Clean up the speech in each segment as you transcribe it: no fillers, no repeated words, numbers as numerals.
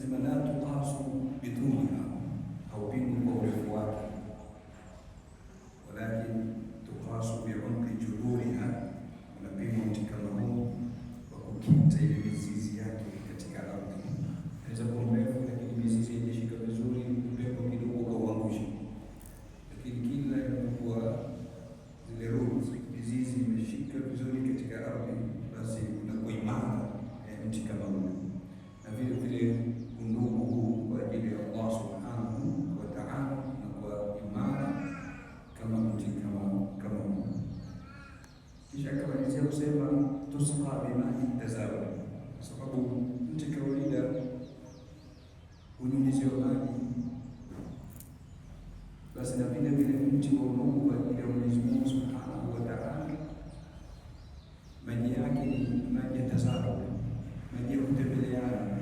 sema la tuqasu bituliha, haupimwi kwa urefu wake, walakin tuqasu bi'umqi juduriha, unapimwa mti kama huu kwa kukita ile mizizi yake katika ardhi. Inaweza kuwa mrefu lakini mizizi haijashika vizuri, upepo kidogo ukauangusha, lakini kila inapokuwa zile roots, mizizi imeshika vizuri katika ardhi, basi unakuwa imara mti kama huu. Na vile vile undugu huu kwa ajili ya Allah subhanahu wa ta'ala na kwa imara kama mti kama huu. Kisha akamalizia kusema tusqa bimai tazawwud, kwa sababu mti kawaida unyunyiziwa maji, basi na vile vile mti wa undugu kwa ajili ya Mwenyezi Mungu subhanahu wa ta'ala, maji yake ni maji ya tazawwud, maji ya kutembeleana.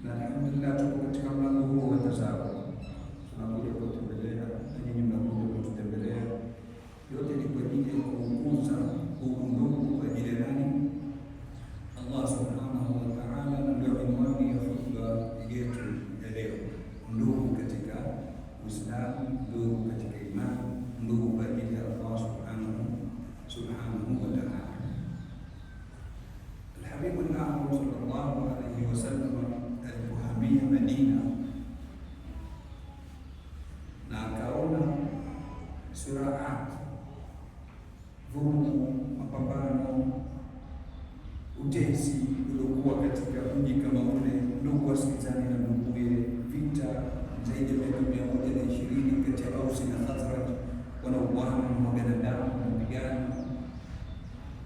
Na alhamdulillah tuko katika mlango huo wa tazawwud, tunakuja kutembelea na nyinyi mnakuja kutembelea. Yote ni kwa ajili ya kukuza undugu kwa ajili ya nani? Allah subhanahu wa ta'ala. Na ndio inwani ya hotuba yetu ya leo, ndugu katika Uislamu, ndugu katika imani, ndugu kwa ajili ya Allah subhanahu wa ta'ala. Al-Habibu al-A'zam sallallahu alayhi wa sallam alipohamia Madina na akaona suraat, vurugu, mapambano, utesi uliokuwa katika mji kama ule, ndugu wasikizani na nduguye, vita zaidi ya miaka 120 kati ya Ausi na Khazraj, wanauana, wanamwagana damu, wanapigana.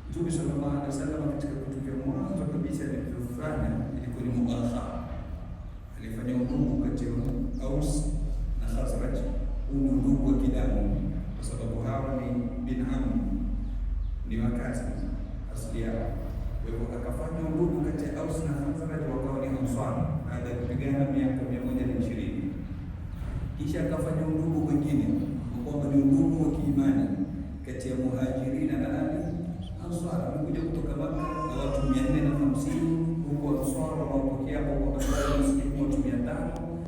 Mtume sallallahu alaihi wasallam katika vitu vya mwanzo kabisa alivyofanya ilikuwa ni mubaha. Alifanya udugu kati ya Aus na Khazraj, udugu wa kidamu, kwa sababu hawa ni bin am, ni wakazi asili yao. Kwa hivyo akafanya udugu kati ya Aus na Khazraj, wakawa ni Ansar baada ya kupigana miaka 120. Kisha akafanya udugu mwingine kwamba ni udugu wa kiimani kati ya Muhajirina na Ansar. Amekuja kutoka Makka na watu 450